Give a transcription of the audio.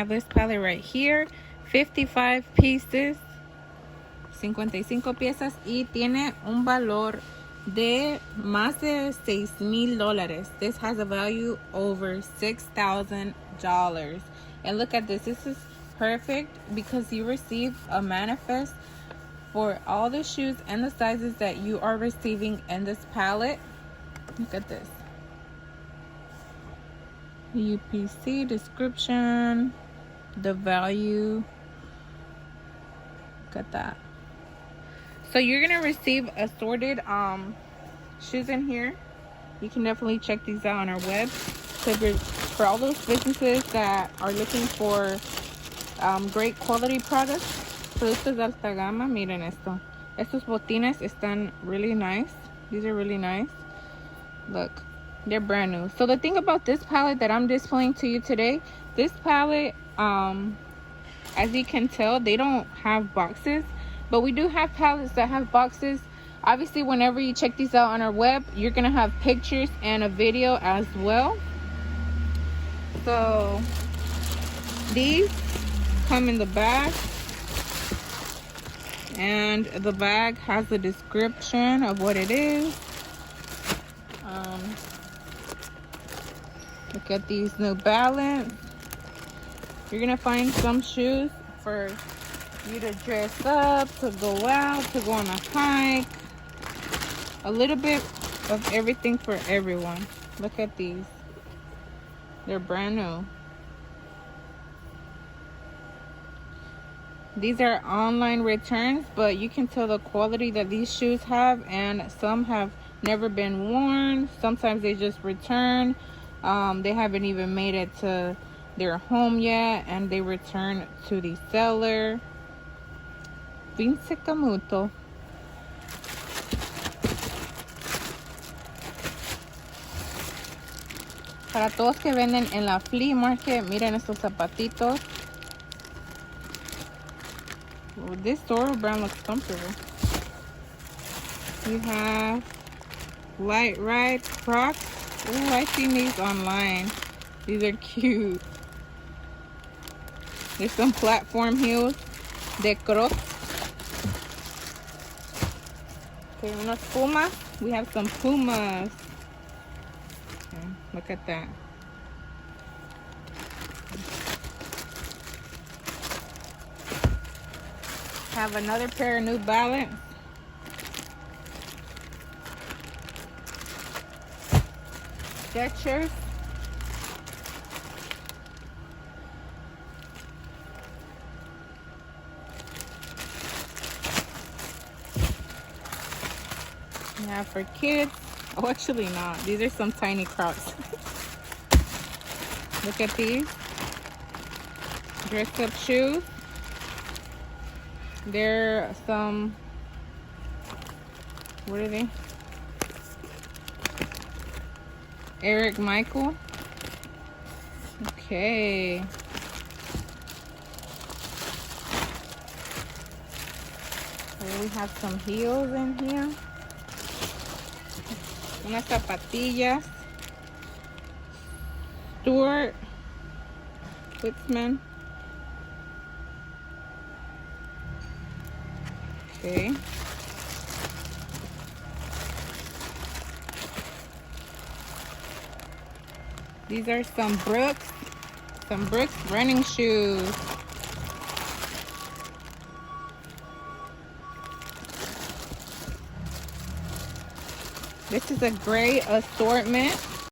have this pallet right here, 55 pieces, 55 piezas, y tiene un valor de más de $6,000. This has a value over $6,000. And look at this. This is perfect because you receive a manifest for all the shoes and the sizes that you are receiving in this pallet. Look at this. UPC description, the value. Look at that. So you're gonna receive assorted shoes in here. You can definitely check these out on our web. So for all those businesses that are looking for great quality products, productos de alta gama, miren esto. Estos botines están really nice. These are really nice. Look, they're brand new. So the thing about this palette that I'm displaying to you today, this palette, as you can tell, they don't have boxes. But we do have pallets that have boxes. Obviously, whenever you check these out on our web, you're gonna have pictures and a video as well. So these come in the bag, and the bag has a description of what it is. Look at these New Balance. You're gonna find some shoes for you to dress up, to go out, to go on a hike. A little bit of everything for everyone. Look at these. They're brand new. These are online returns, but you can tell the quality that these shoes have, and some have never been worn. Sometimes they just return. They haven't even made it to their home yet, and they return to the seller. 𝐕𝐈𝐃𝐄. Para todos que venden en la flea market, miren estos zapatitos. Oh, this Doro brand looks comfortable. You have Light Ride Crocs. Oh, I've seen these online. These are cute. There's some platform heels de Crocs. Okay, unos Pumas. We have some Pumas. Okay, look at that. Have another pair of New Balance. Skechers. Yeah, for kids. Oh, actually not. These are some tiny Crocs. Look at these. Dress up shoes. They're some, what are they? 𝐔𝐇𝐈𝐒. Okay. We have some heels in here. Unas zapatillas. Stuart Weitzman. Okay. These are some Brooks running shoes. This is a great assortment.